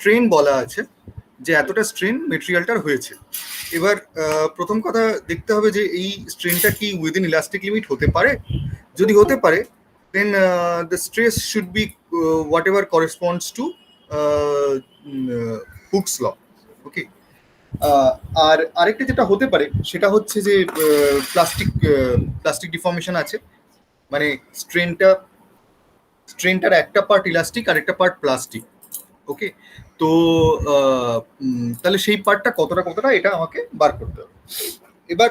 Strain বলা আছে যে এতটা স্ট্রেন মেটেরিয়ালটার হয়েছে। এবার প্রথম কথা দেখতে হবে যে এই স্ট্রেনটা কি উইদিন ইলাস্টিক লিমিট হতে পারে। যদি হতে পারে then the stress should be whatever corresponds to Hooke's law. Okay, আর আরেকটা যেটা হতে পারে সেটা হচ্ছে যে প্লাস্টিক ডিফর্মেশন আছে, মানে স্ট্রেনটার একটা পার্ট ইলাস্টিক আর একটা পার্ট প্লাস্টিক। ওকে, তো তাহলে সেই পার্টটা কতটা এটা আমাকে বার করতে হবে। এবার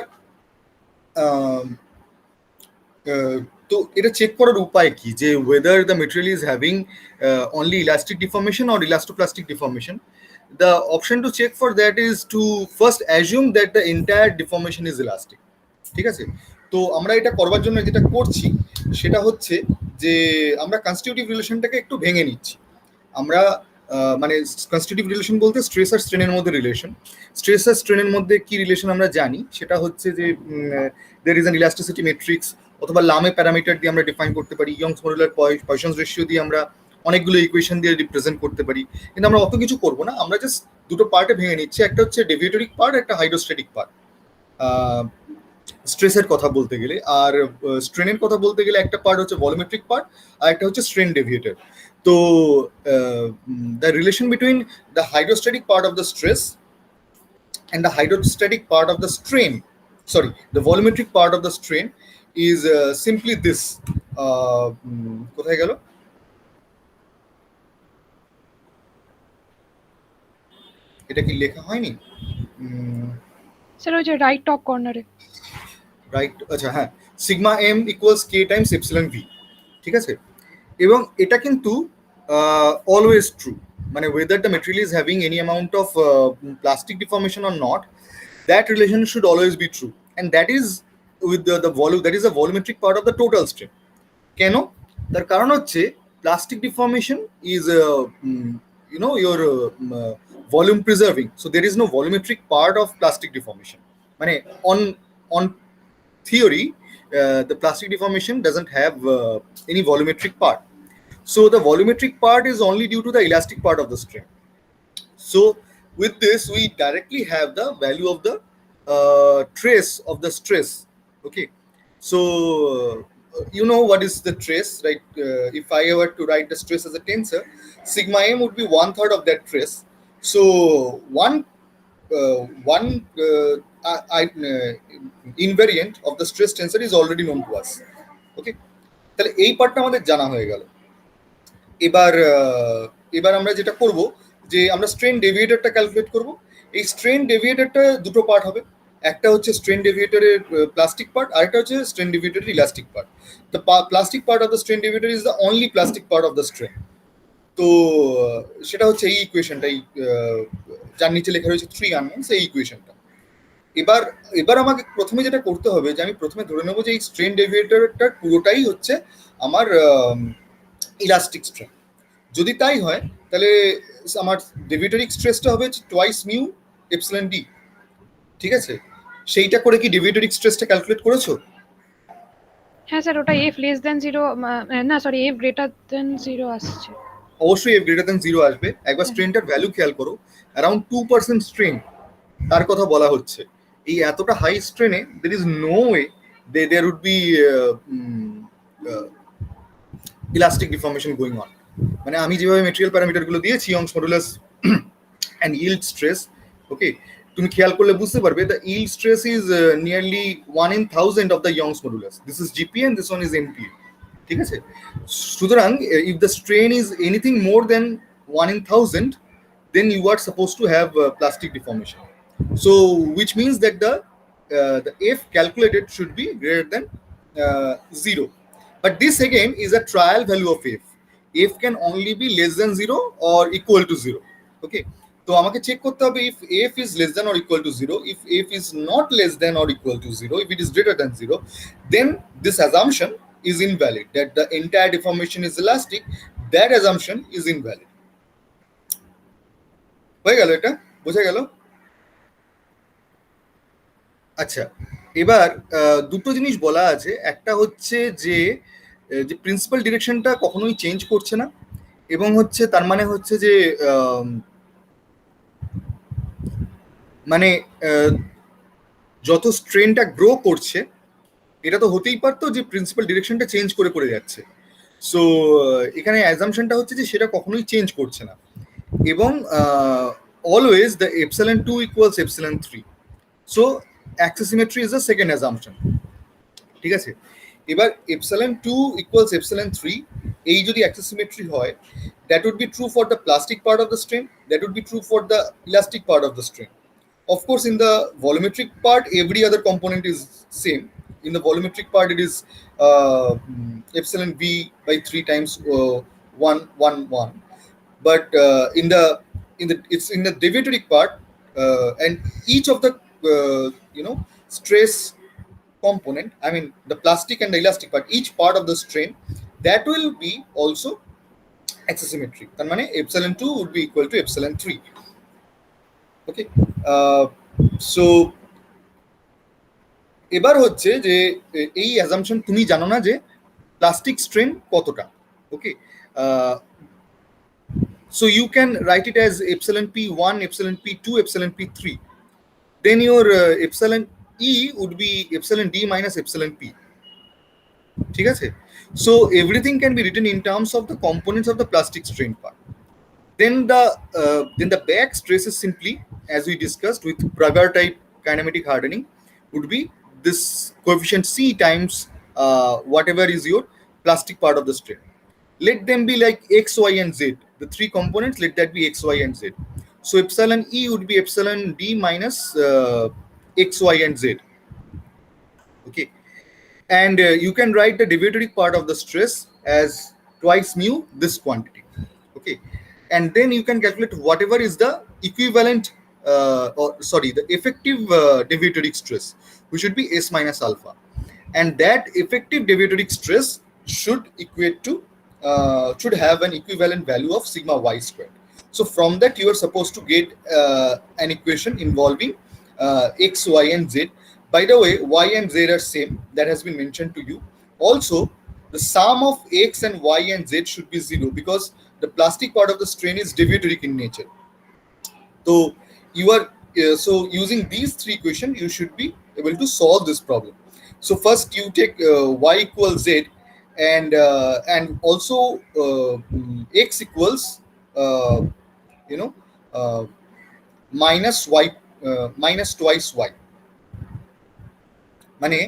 তো এটা চেক করার উপায় কি যে whether the material is having only elastic deformation or elastoplastic deformation. The option to check for that is to first assume that the entire deformation is elastic. ঠিক আছে, তো আমরা এটা করবার জন্য যেটা করছি সেটা হচ্ছে যে আমরা কনস্টিটিউটিভ রিলেশনটাকে একটু ভেঙে নিচ্ছি। আমরা মানে কনস্টিটিউটিভ রিলেশন বলতে স্ট্রেস আর স্ট্রেনের মধ্যে রিলেশন। স্ট্রেস আর স্ট্রেনের মধ্যে কি রিলেশন আমরা জানি, সেটা হচ্ছে যে there is an elasticity matrix, অথবা লামে প্যারামিটার দিয়ে আমরা ডিফাইন করতে পারি, ইয়ংস মডুলার পয়সনস রেশিও দিয়ে আমরা অনেকগুলো ইকুয়েশন দিয়ে রিপ্রেজেন্ট করতে পারি। কিন্তু আমরা অত কিছু করবো না, আমরা জাস্ট দুটো পার্টে ভেঙে নিচ্ছি, একটা হচ্ছে ডেভিয়েটরিক পার্ট, একটা হাইড্রোস্ট্যাটিক পার্ট স্ট্রেসের কথা বলতে গেলে। আর স্ট্রেনের কথা বলতে গেলে একটা পার্ট হচ্ছে ভলিউমেট্রিক পার্ট আর একটা হচ্ছে স্ট্রেন ডেভিয়েটর। তো the relation between the hydrostatic part of the stress and the hydrostatic part of the strain, sorry, the volumetric part of the strain is simply this. কোথায় গেল? এটা কি লেখা হয়নি? স্যার ওই যে রাইট টপ কর্নারে, রাইট, আচ্ছা হ্যাঁ, সিগমা এম ইকুয়ালস কে টাইমস এপসিলন ভি। ঠিক আছে, এবং এটা কিন্তু অলওয়েজ ট্রু, মানে whether the material is having any amount of plastic deformation or not, that relation should always be true, and that is with the volume, that is the volumetric part of the total strain. কেন? তার কারণ হচ্ছে plastic deformation is your volume preserving, so there is no volumetric part of plastic deformation. মানে on theory the plastic deformation doesn't have any volumetric part. So the volumetric part is only due to the elastic part of the strain. So with this we directly have the value of the trace of the stress. Okay, so you know what is the trace, right? If I were to write the stress as a tensor, sigma m would be 1/3 of that trace. So one invariant of the stress tensor is already known to us. Okay, তাহলে এই পার্টটা আমাদের জানা হয়ে গেল। এবার আমরা যেটা করব যে আমরা স্ট্রেন ডেভিয়েটরটা ক্যালকুলেট করব। এই স্ট্রেন ডেভিয়েটরটা দুটো পার্ট হবে, একটা হচ্ছে স্ট্রেন ডেভিয়েটরের প্লাস্টিক পার্ট, আর একটা হচ্ছে স্ট্রেন ডেভিয়েটরের elastic part. The plastic part of the strain deviator is the only plastic part of the strain. তো সেটা হচ্ছে এই ইকুয়েশনটা, এই যার নিচে লেখা রয়েছে 3 আননোনস, এই ইকুয়েশনটা। এবার আমাকে প্রথমে যেটা করতে হবে যে আমি প্রথমে ধরে নেবো যে এই স্ট্রেন ডেভিয়েটরটা পুরোটাই হচ্ছে আমার ইলাস্টিক স্ট্রেন। যদি তাই হয় তাহলে আমার ডেভিয়েটরিক স্ট্রেসটা হবে টুয়াইস মিউ এপসিলন ডি। ঠিক আছে, সেইটা করে কি ডেভিয়েটরিক স্ট্রেসটা ক্যালকুলেট করেছো? হ্যাঁ স্যার, ওটা এফ লেস দেন 0, না সরি এফ গ্রেটার দেন 0 আসছে। অবশ্যই এফ গ্রেটার দেন 0 আসবে। একবার স্ট্রেনটার ভ্যালু খেয়াল করো, অ্যারাউন্ড 2% স্ট্রেন তার কথা বলা হচ্ছে। এই এতটা হাই স্ট্রেনে there is no way there would be elastic deformation going on. মানে আমি যেভাবে মেটেরিয়াল প্যারামিটারগুলো দিয়েছি, Young's modulus and yield stress, okay, তুমি খেয়াল করলে বুঝতে পারবে the yield stress is nearly 1 in 1000 of the Young's modulus. This is GPA and this one is MPA. ঠিক আছে, সুতরাং if the strain is anything more than 1 in 1000, then you are supposed to have plastic deformation. So which means that the F calculated should be greater than 0. But this again is a trial value of F. F can only be less than 0 or equal to 0. Okay, তো আমাকে check করতে হবে if F is less than or equal to 0. If F is not less than or equal to 0, if it is greater than 0, then this assumption is invalid, that the entire deformation is elastic. That assumption is invalid. হয়ে গেল, এটা বোঝা গেল? আচ্ছা, এবার দুটো জিনিস বলা আছে। একটা হচ্ছে যে প্রিন্সিপাল ডিরেকশনটা কখনোই চেঞ্জ করছে না, এবং হচ্ছে তার মানে হচ্ছে যে মানে যত স্ট্রেনটা গ্রো করছে, এটা তো হতেই পারতো যে প্রিন্সিপাল ডিরেকশনটা চেঞ্জ করে করে যাচ্ছে। সো এখানে অ্যাজাম্পশনটা হচ্ছে যে সেটা কখনোই চেঞ্জ করছে না, এবং always the epsilon 2 equals epsilon 3। So axisymmetry is the second assumption. ঠিক আছে, এবার এপসিলন 2 ইকুয়ালস এপসিলন 3 এই যদি অ্যাক্সিসিমেট্রি হয়, that would be true for the plastic part of the strain, that would be true for the elastic part of the strain. Of course, in the volumetric part, every other component is same. In the volumetric part, it is epsilon v by 3 times 1 1 1. But it's in the deviatoric part, and each of the stress component, I mean the plastic and the elastic part, each part of the strain, that will be also axisymmetry. তার মানে epsilon 2 would be equal to epsilon 3. Okay, so এবার হচ্ছে যে এই assumption তুমি জানো না যে প্লাস্টিক স্ট্রেন কতটা। Okay, so you can write it as epsilon p1, epsilon p2, epsilon p3. Then your epsilon e would be epsilon d minus epsilon p. ঠিক আছে, so everything can be written in terms of the components of the plastic strain part. Then the back stress is simply, as we discussed with Pragar type kinematic hardening, would be this coefficient c times whatever is your plastic part of the strain. Let them be like x, y, and z. The three components, let that be x, y, and z. So epsilon e would be epsilon d minus x, y, and z. Okay, and you can write the deviatoric part of the stress as twice mu this quantity. Okay, and then you can calculate whatever is the equivalent the effective deviatoric stress, which should be s minus alpha, and that effective deviatoric stress should equate to should have an equivalent value of sigma y squared. So from that you are supposed to get an equation involving x, y, and z. By the way, y and z are same, that has been mentioned to you. Also, the sum of x and y and z should be 0 because the plastic part of the strain is deviatoric in nature. So you are so using these three equations, you should be able to solve this problem. So first you take y equals z, and also x equals minus y minus twice y. মানে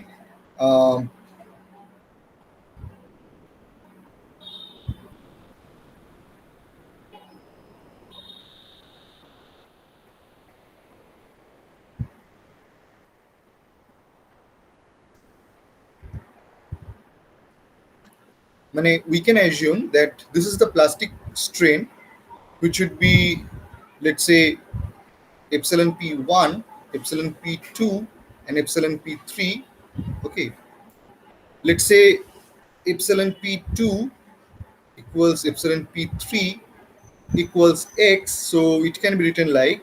we can assume that this is the plastic strain, which would be, let's say, epsilon p1, epsilon p2, and epsilon p3. Okay, let's say epsilon p2 equals epsilon p3 equals x, so it can be written like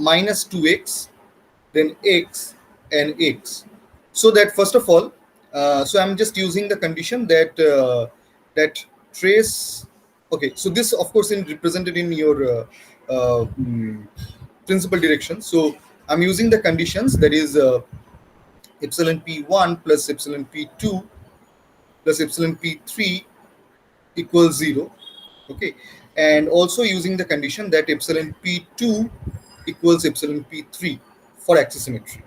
minus 2x, then x, and x. So that first of all, so I'm just using the condition that that trace. Okay, so this of course is represented in your principal direction. So I'm using the conditions, that is epsilon p1 plus epsilon p2 plus epsilon p3 equals 0. Okay, and also using the condition that epsilon p2 equals epsilon p3 for axisymmetry.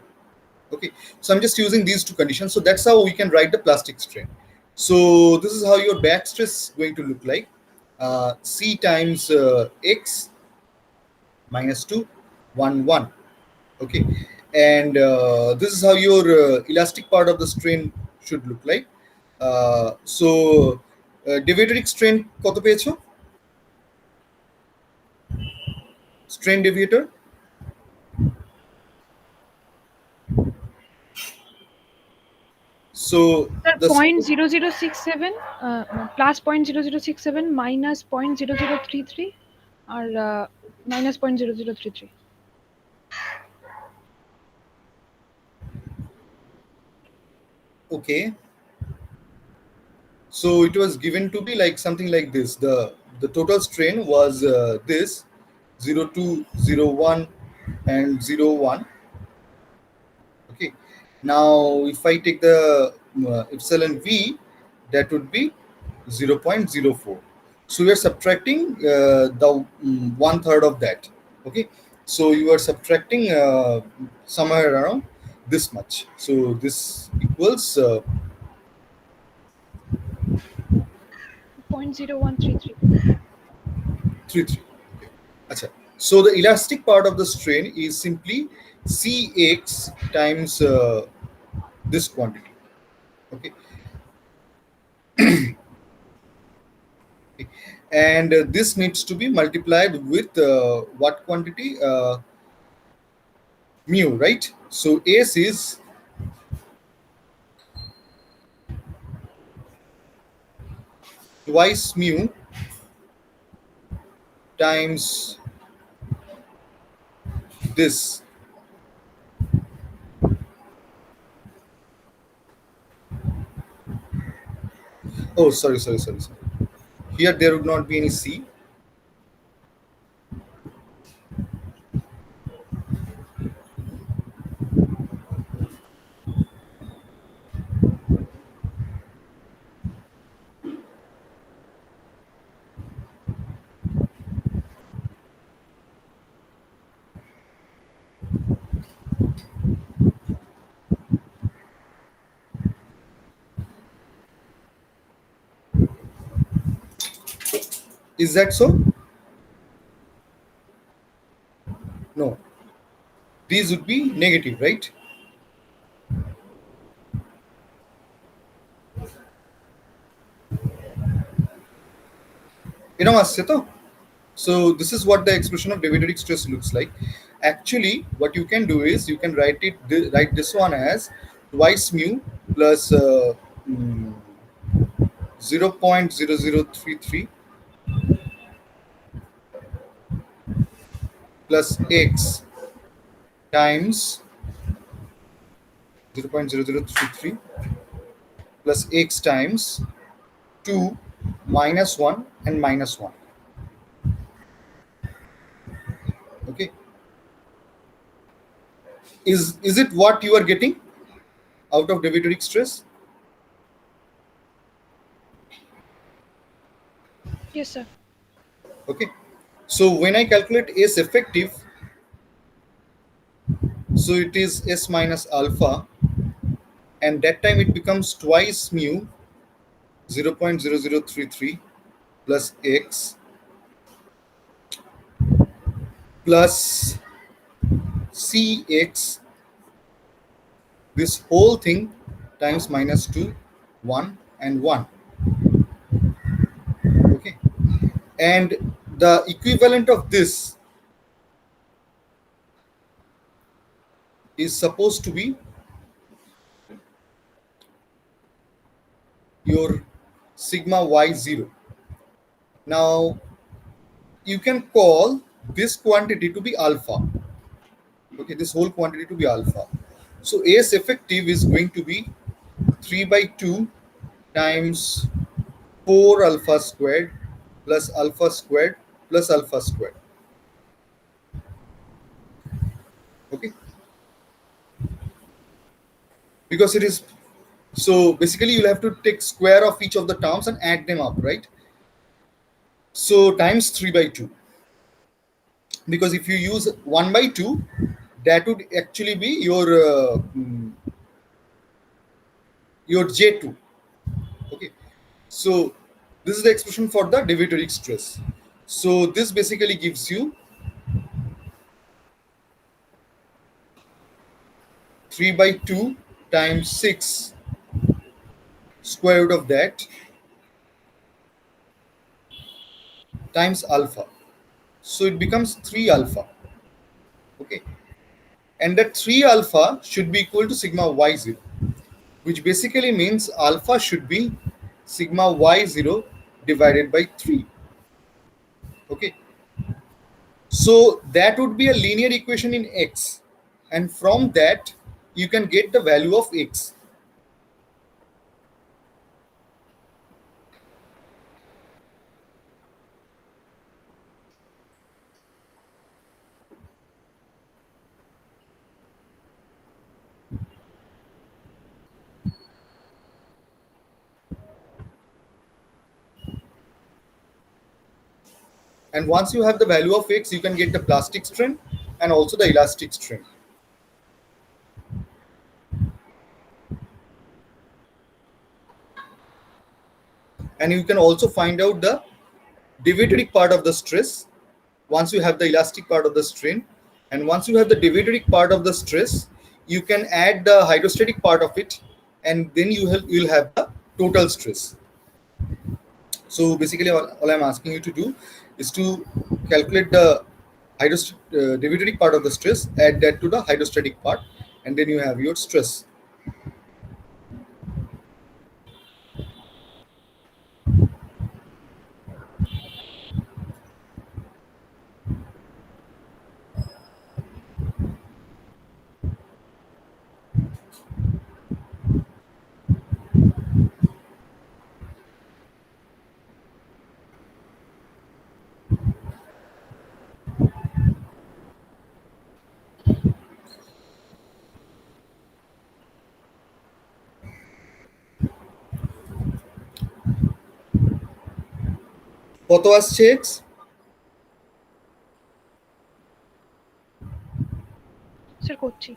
Okay, so I'm just using these two conditions. So that's how we can write the plastic strain. So this is how your back stress is going to look like. C times x minus 2 1 1. Okay, and this is how your elastic part of the strain should look like. So deviatoric strain কত পেয়েছো? Strain deviator so the 0.0067 plus 0.0067 minus 0.0033 or minus 0.0033. Okay, so it was given to be like something like this. The total strain was this 0201 and 0 1. Okay, now if I take the epsilon v, that would be 0.04. So we are subtracting the one third of that. Okay, so you are subtracting somewhere around this much. So this equals 0.0133. 33. Acha. So the elastic part of the strain is simply Cx times this quantity. Okay, and this needs to be multiplied with what quantity? Mu, right? So S is twice mu times this. Oh, sorry. Here there would not be any C. Is that so? No. These would be negative, right? You know, Asito? So this is what the expression of Davidic stress looks like. Actually, what you can do is you can write this one as twice mu plus 0.0033 plus x times 0.0033 plus x times 2 minus 1 and minus 1. Okay, is it what you are getting out of Davidic stress? Yes, sir. Okay, so when I calculate S effective, so it is S minus alpha, and that time it becomes twice mu 0.0033 plus x plus cx, this whole thing times minus 2 1 and 1. Okay, and the equivalent of this is supposed to be your sigma y0. Now you can call this quantity to be alpha. Okay, this whole quantity to be alpha. So S effective is going to be 3 by 2 times 4 alpha squared plus alpha squared plus alpha squared. Okay, because it is, so basically you'll have to take square of each of the terms and add them up, right? So times 3 by 2, because if you use 1 by 2, that would actually be your J2. Okay, so this is the expression for the Davidic stress. So this basically gives you 3 by 2 times 6 square root of that times alpha. So it becomes 3 alpha. Okay, and that 3 alpha should be equal to sigma y0, which basically means alpha should be sigma y0 divided by 3. Okay, so that would be a linear equation in x, and from that you can get the value of x. And once you have the value of x, you can get the plastic strain and also the elastic strain. And you can also find out the dividic part of the stress once you have the elastic part of the strain. And once you have the dividic part of the stress, you can add the hydrostatic part of it, and then you'll have the total stress. So basically, all I'm asking you to do is to calculate the dividic part of the stress, add that to the hydrostatic part, and then you have your stress. কত আসছে x? Sir করছি।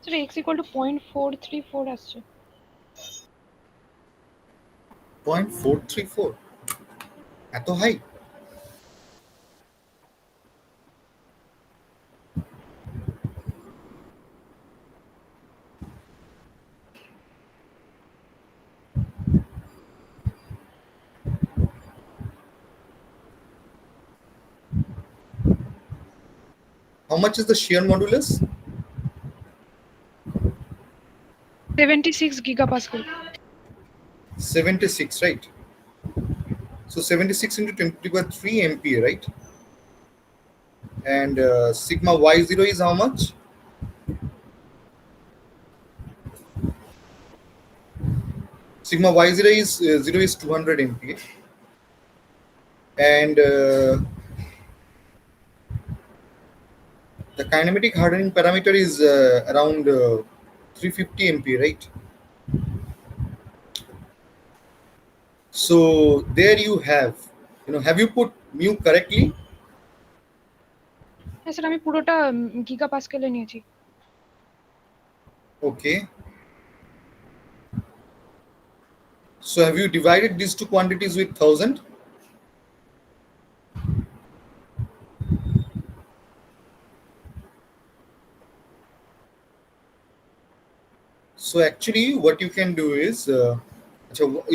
Sir x equal to 0.434 আসছে। 0.434 এত high? How much is the shear modulus? 76 gigapascal. 76, right? So 76 into 10 to the power 3 MPa, right? And sigma y0 is how much? Sigma y0 is 0 is 200 MPa, and the kinematic hardening parameter is around 350 MPa, right? So there you have, have you put mu correctly? হ্যাঁ sir আমি পুরোটা গিগাপাস্কেলে নিয়েছি। Okay. So have you divided these two quantities with 1000? So actually what you can do is,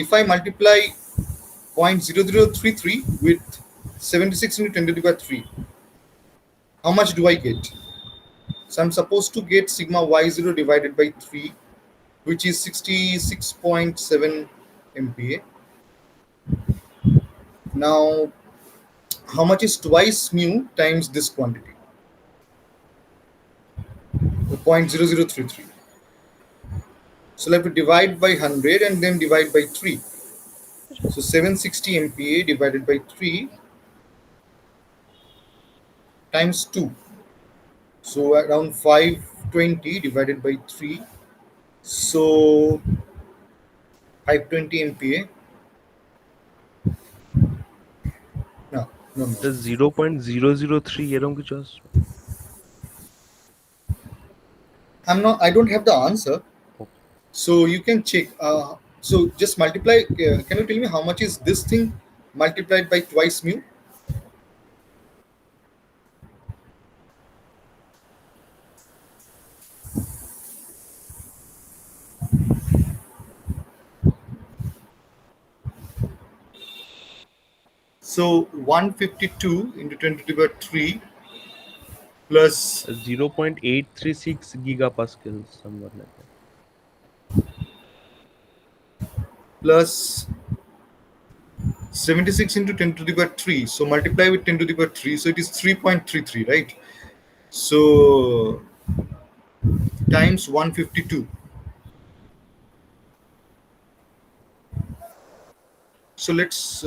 if I multiply 0.0033 with 76 into 10 to the power 3, how much do I get? So I'm supposed to get sigma y0 divided by 3, which is 66.7 MPa. Now, how much is twice mu times this quantity? 0.0033. So I'll have to divide by 100 and then divide by 3. So 760 MPa divided by 3 times 2. So around 520 divided by 3. So 520 MPa. No, no, no. 0.003 এরকম কিছু আসবে? I don't have the answer. So you can check. So just multiply. Can you tell me how much is this thing multiplied by twice mu? So 152 into 10 to the power 3 plus 0.836 gigapascal, somewhat like that. plus 76 into 10 to the power 3. So multiply with 10 to the power 3. So it is 3.33, right? So times 152. So let's.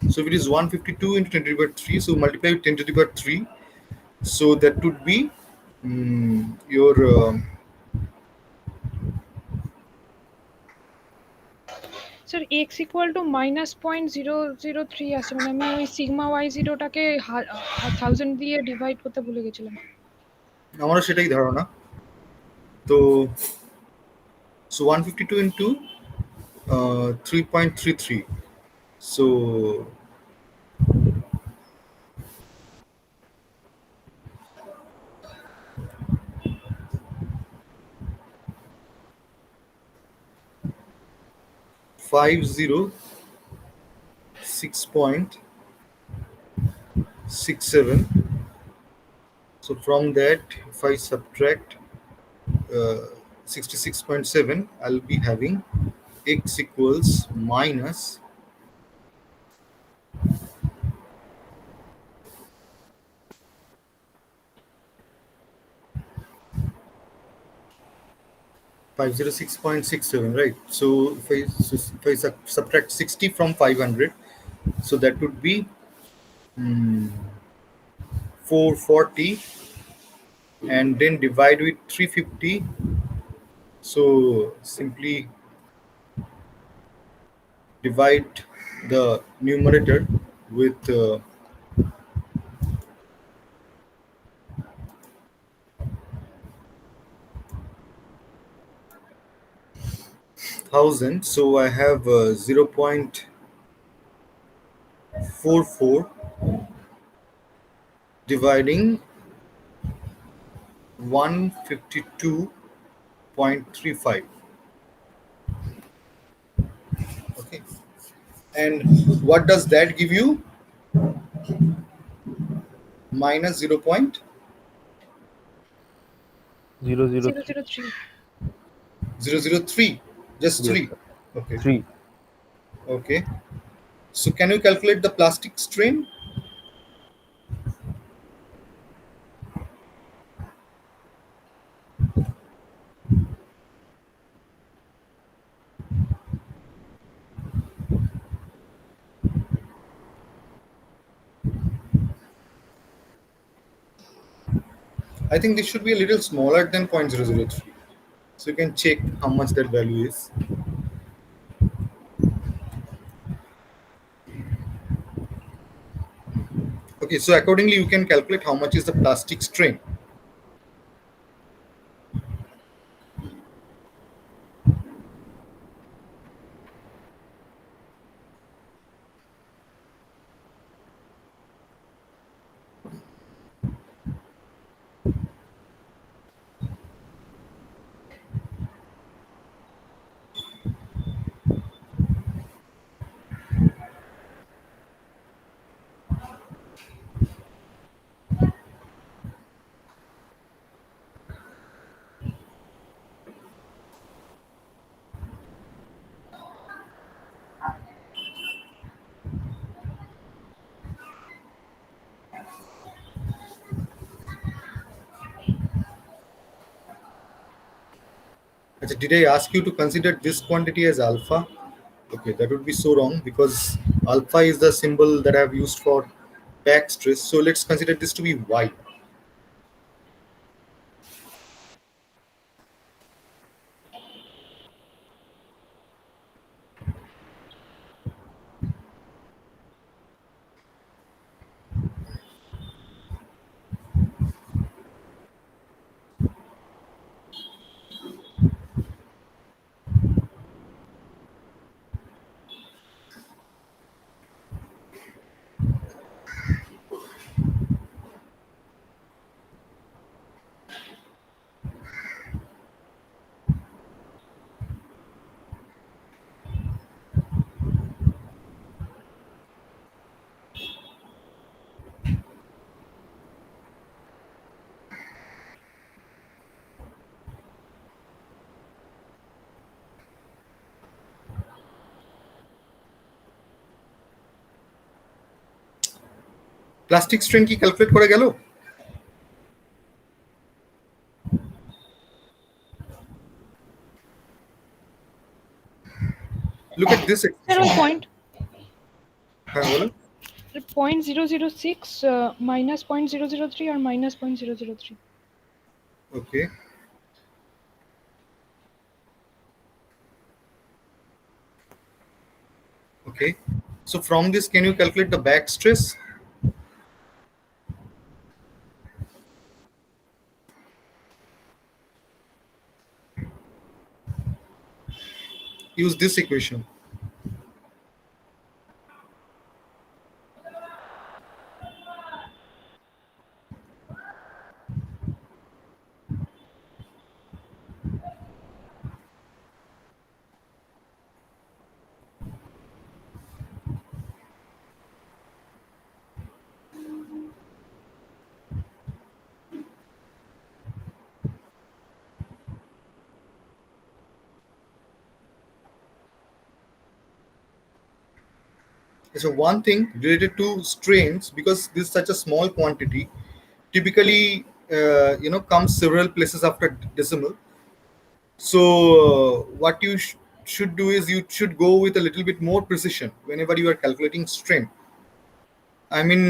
So if it is 152 into 10 to the power 3, so multiply with 10 to the power 3. So that would be your. Sir x equal to -0.003 আসছে, মানে আমি ওই sigma Y জিরোটাকে 1000 দিয়ে divide করতে ভুলে গেছিলাম। আমারও সেটাই ধারণা। তো so 152 into 3.33. So five zero 6.67. So from that, if I subtract 66.7, I'll be having x equals minus 506.67, right? So if I subtract 60 from 500, so that would be 440, and then divide with 350. So simply divide the numerator with 1000, so I have 0.44 dividing 152.35. Okay, and what does that give you? Minus 0.003. 003. 003. Just Yes, 3. sir. Okay. 3. Okay, so can you calculate the plastic strain? I think this should be a little smaller than 0.003. So you can check how much that value is. Okay, so accordingly you can calculate how much is the plastic strain. Achha, did I ask you to consider this quantity as alpha? Okay, that would be so wrong because alpha is the symbol that I have used for back stress. So let's consider this to be y. Plastic strain কি calculate করা গেল? Look at this Sir, expression. on point হ্যাঁ বলুন। 0.006 minus 0.003 or minus 0.003. Okay. Okay. So from this, can you calculate the back stress? Use this equation. So one thing related to strains, because this is such a small quantity, typically comes several places after decimal. So what you should do is you should go with a little bit more precision whenever you are calculating strain. I mean,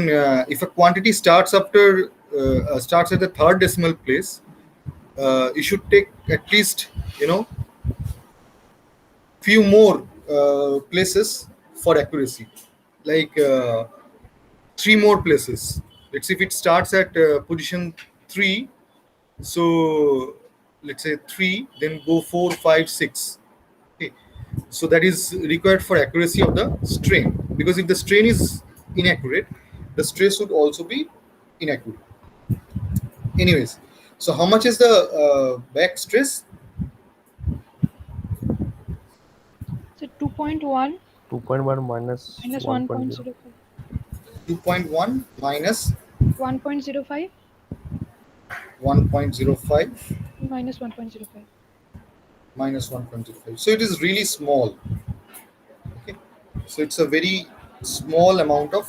if a quantity starts at the third decimal place, you should take at least few more places for accuracy, like 3 more places. Let's say if it starts at position 3, so let's say 3, then go 4, 5, 6. Okay, So that is required for accuracy of the strain, because if the strain is inaccurate, the stress would also be inaccurate. Anyways, so how much is the back stress? So 2.1 2.1 minus minus 1.0. 1.05. 2.1 minus 1.05 1.05 minus 1.05. minus 1.05. So it is really small. Okay, so it's a very small amount of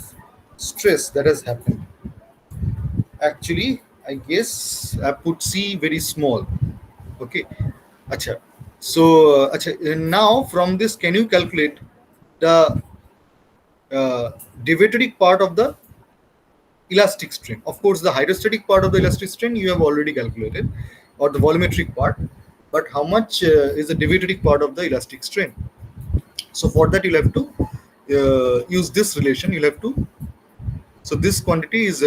stress that has happened. Actually, I guess I put C very small. Okay, acha. So acha, now from this, can you calculate the deviatoric part of the elastic strain? Of course, the hydrostatic part of the elastic strain you have already calculated, or the volumetric part. But how much is the deviatoric part of the elastic strain? So for that, you'll have to use this relation. You'll have to. So this quantity is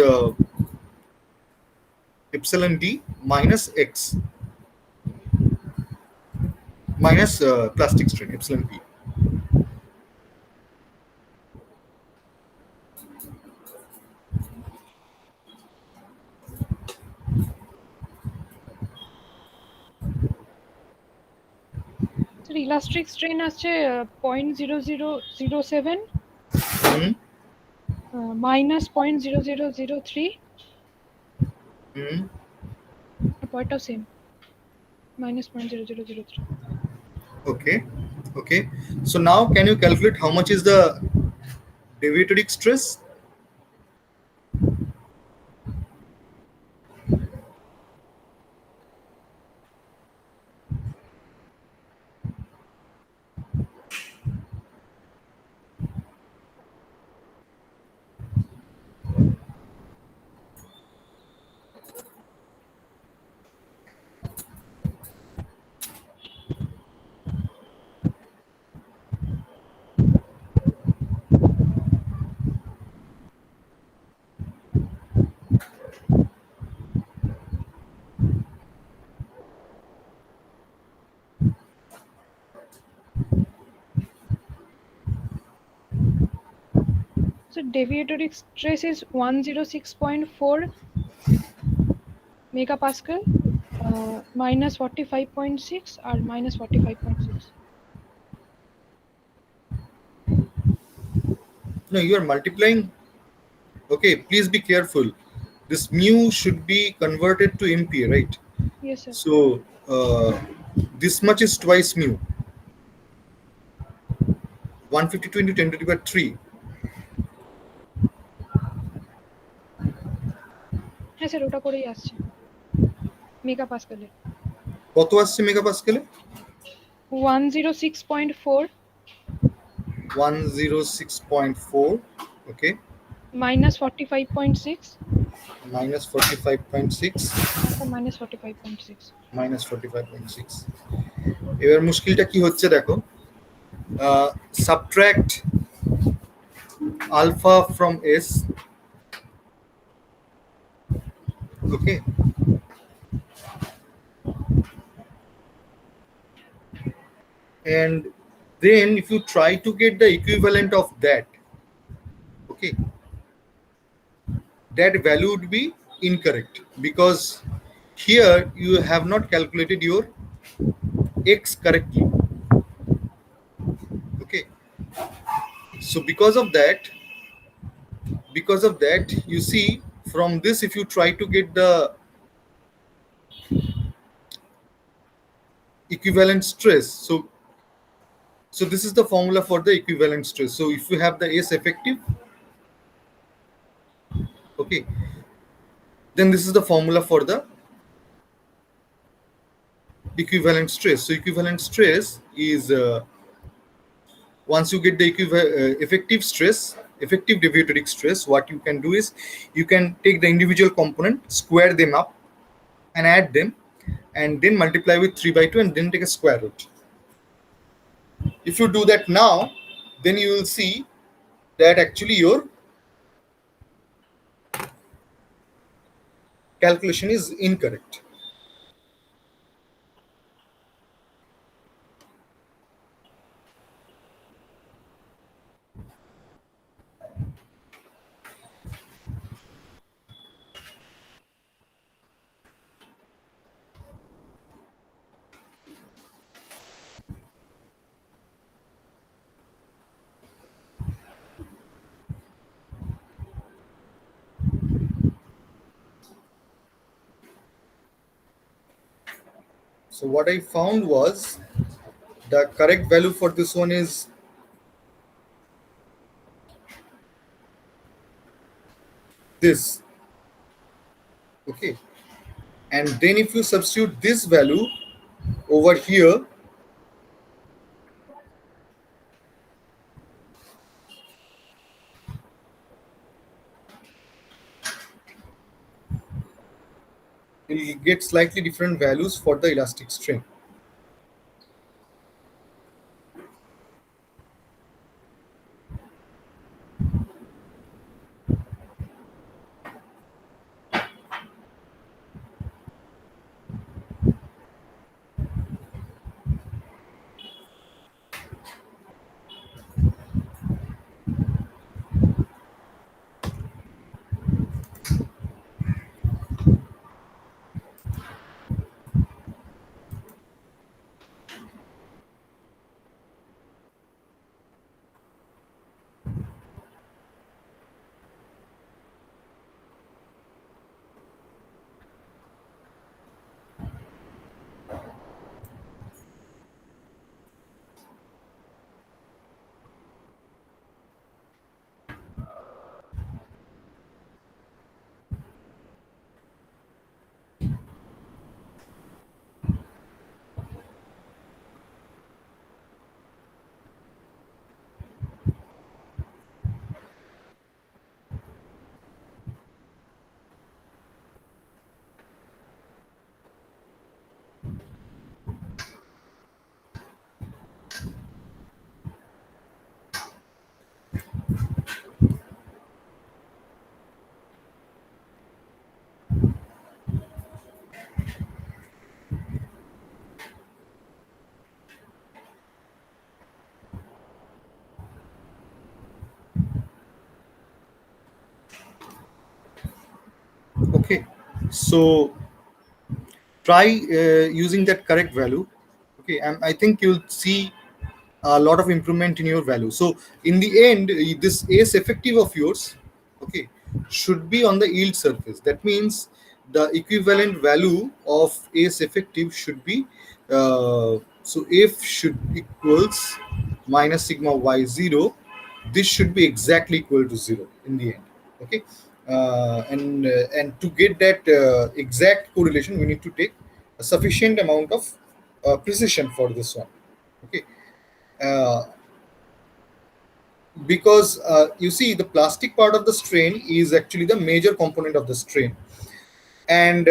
epsilon d minus x minus plastic strain epsilon p. So elastic strain আসছে 0.0007 Hmm? minus 0.0003 Hmm? পরেরটাও same minus 0.0003. Okay. Okay. So now can you calculate how much is the deviatoric stress? So deviatoric stress is 106.4 megapascal minus 45.6 or minus 45.6. No, you are multiplying. Okay, please be careful. This mu should be converted to MPa, right? Yes, sir. So this much is twice mu. 152 into 10 to the power 3. হ্যাঁ sir ওটা করেই আসছে মেগাপাস্কালে কত আসছে মেগাপাস্কেলে? 106.4 106.4. Okay, minus 45.6 minus 45.6 minus 45.6. minus 45.6. এবার মুশকিলটা কি হচ্ছে দেখো, subtract alpha from S. Okay, and then if you try to get the equivalent of that, okay, that value would be incorrect, because here you have not calculated your x correctly. Okay, so because of that, you see, from this, if you try to get the equivalent stress, so this is the formula for the equivalent stress. So if you have the S effective, okay, then this is the formula for the equivalent stress. So equivalent stress is once you get the effective stress, effective deviatoric stress, what you can do is you can take the individual component, square them up and add them, and then multiply with 3 by 2 and then take a square root. If you do that now, then you will see that actually your calculation is incorrect. So what I found was the correct value for this one is this. Okay, and then if you substitute this value over here, you'll get slightly different values for the elastic strain. Okay, so try using that correct value. Okay, and I think you'll see a lot of improvement in your value. So in the end, this ace effective of yours, okay, should be on the yield surface. That means the equivalent value of ace effective should be so f should equals minus sigma y0. This should be exactly equal to 0 in the end. Okay, and to get that exact correlation, we need to take a sufficient amount of precision for this one. Okay, uh, because you see the plastic part of the strain is actually the major component of the strain, and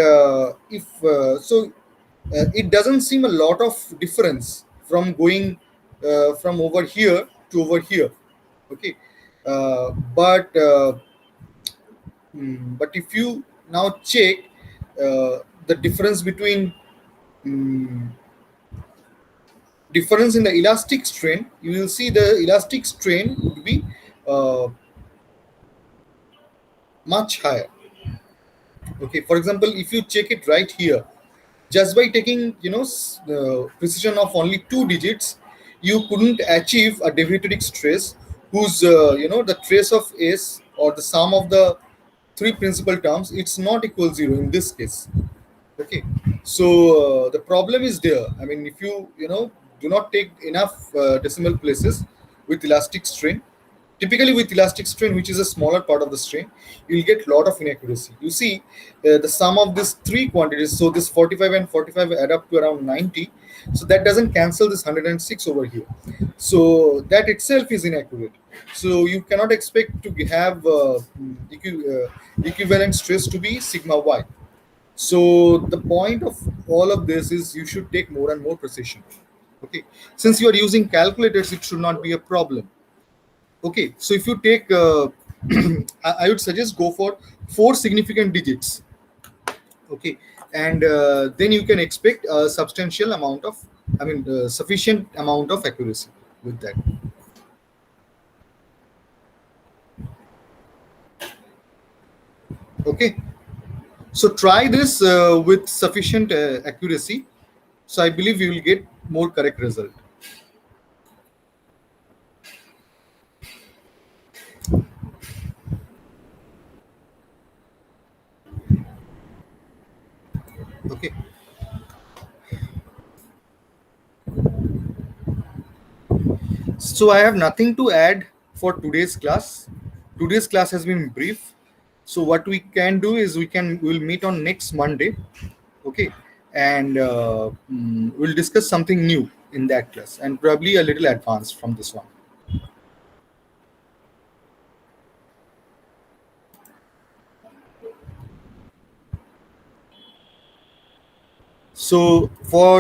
if so it doesn't seem a lot of difference from going from over here to over here. Okay, but but if you now check the difference between mm, difference in the elastic strain, you will see the elastic strain would be uh, much higher. Okay, for example, if you check it right here, just by taking precision of only 2 digits, you couldn't achieve a deviatoric stress whose the trace of s or the sum of the three principal terms, it's not equal 0 in this case. Okay, so the problem is there. I mean, if you do not take enough decimal places with elastic strain, typically with elastic strain, which is a smaller part of the strain, you'll get lot of inaccuracy. You see, the sum of these three quantities, so this 45 and 45 add up to around 90, so that doesn't cancel this 106 over here, so that itself is inaccurate. So you cannot expect to have equivalent stress to be sigma y. So the point of all of this is you should take more and more precision. Okay, since you are using calculators, it should not be a problem. Okay, so if you take I would suggest go for 4 significant digits. Okay, and then you can expect a substantial amount of, I mean, sufficient amount of accuracy with that. Okay, so try this with sufficient accuracy, so I believe you will get more correct result. Okay, So I have nothing to add for today's class. Today's class has been brief. So what we can do is we'll meet on next Monday, okay, and we'll discuss something new in that class and probably a little advanced from this one. So for